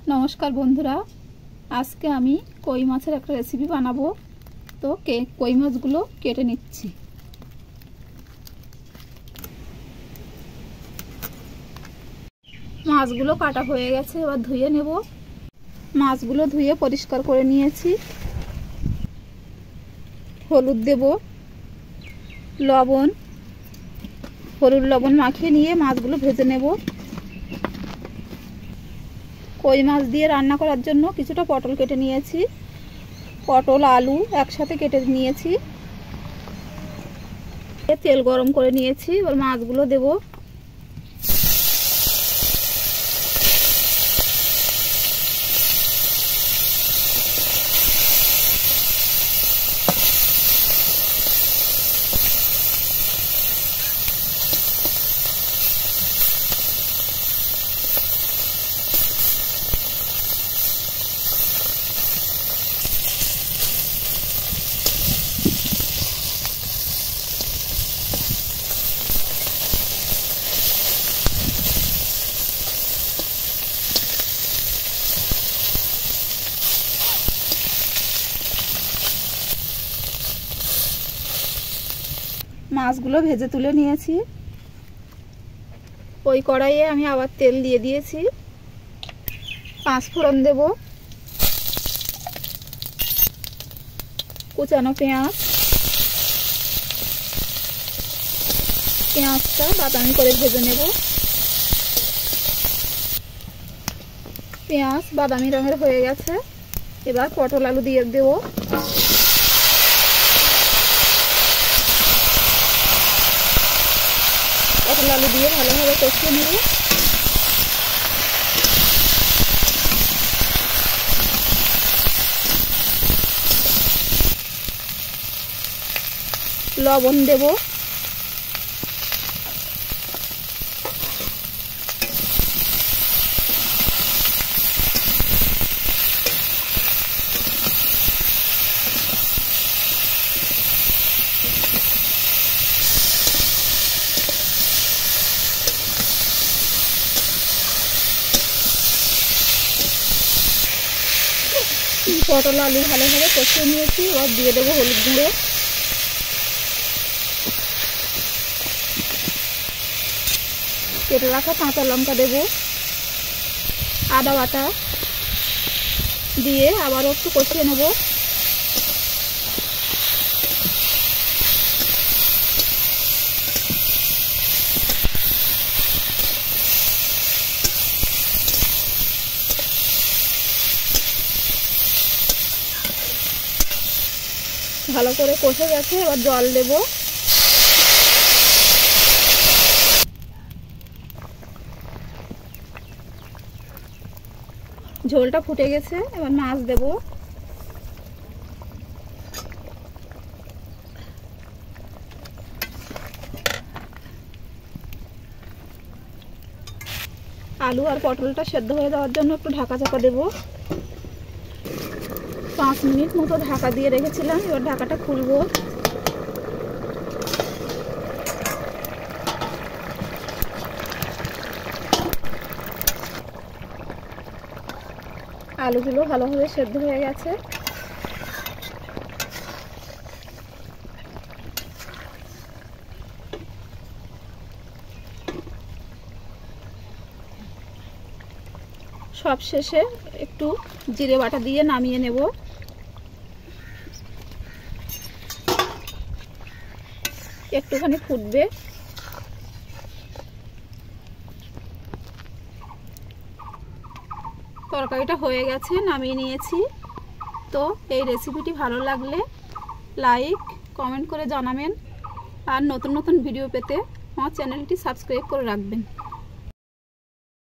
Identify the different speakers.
Speaker 1: नमस्कार बंधुरा आज के आमी कई माछेर एक रेसिपि बानाबो। तो कई माछगुलो केटे निচ্ছি। माछगुलो काटा হয়ে গেছে, এবার ধুয়ে নেব। মাছগুলো ধুয়ে পরিষ্কার করে নিয়েছি। হলুদ দেব, লবণ, হলুদ লবণ মাখিয়ে নিয়ে মাছগুলো ভেজে নেব। কই মাছ দিয়ে রান্না করার জন্য কিছুটা পটল কেটে নিয়েছি। পটল আলু একসাথে কেটে নিয়েছি। তেল গরম করে নিয়েছি, এবার মাছগুলো দেব। মাছগুলো ভেজে তুলে নিয়েছি। ওই কড়াইয়ে আমি আবার তেল দিয়ে দিয়েছি। 5 ফোড়ন দেব, কুচানো পেঁয়াজ, পেঁয়াজটা বাদামি করে ভেজে নেব। পেঁয়াজ বাদামি রঙের হয়ে গেছে, এবার পটল আলু দিয়ে দেব। পটল আলু দিয়ে ভালোভাবে কষিয়ে নেব। লবণ দেব, পটল আলু ভালোভাবে কষিয়ে নিয়েছি। এবার দিয়ে দেবো হলুদ গুঁড়ো, কেটে রাখা কাঁচা লঙ্কা দেব, আদা বাটা দিয়ে আবারও একটু কষিয়ে নেব। ভালো করে কষে গেছে, এবার জল দেব। ঝোলটা ফুটে গেছে, এবার মাছ দেব। আলু আর পটলটা সেদ্ধ হয়ে যাওয়ার জন্য একটু ঢাকা চাপা দেব। 5 মিনিট মতো ঢাকা দিয়ে রেখেছিলাম, এবার ঢাকাটা খুলবো। আলুগুলো ভালোভাবে সেদ্ধ হয়ে গেছে। সব শেষে একটু জিরে বাটা দিয়ে নামিয়ে নেব। একটুখানি ফুটবে। তরকারিটা হয়ে গেছে, নামিয়ে নিয়েছি। তো এই রেসিপিটি ভালো লাগলে লাইক কমেন্ট করে জানাবেন, আর নতুন নতুন ভিডিও পেতে আমার চ্যানেলটি সাবস্ক্রাইব করে রাখবেন।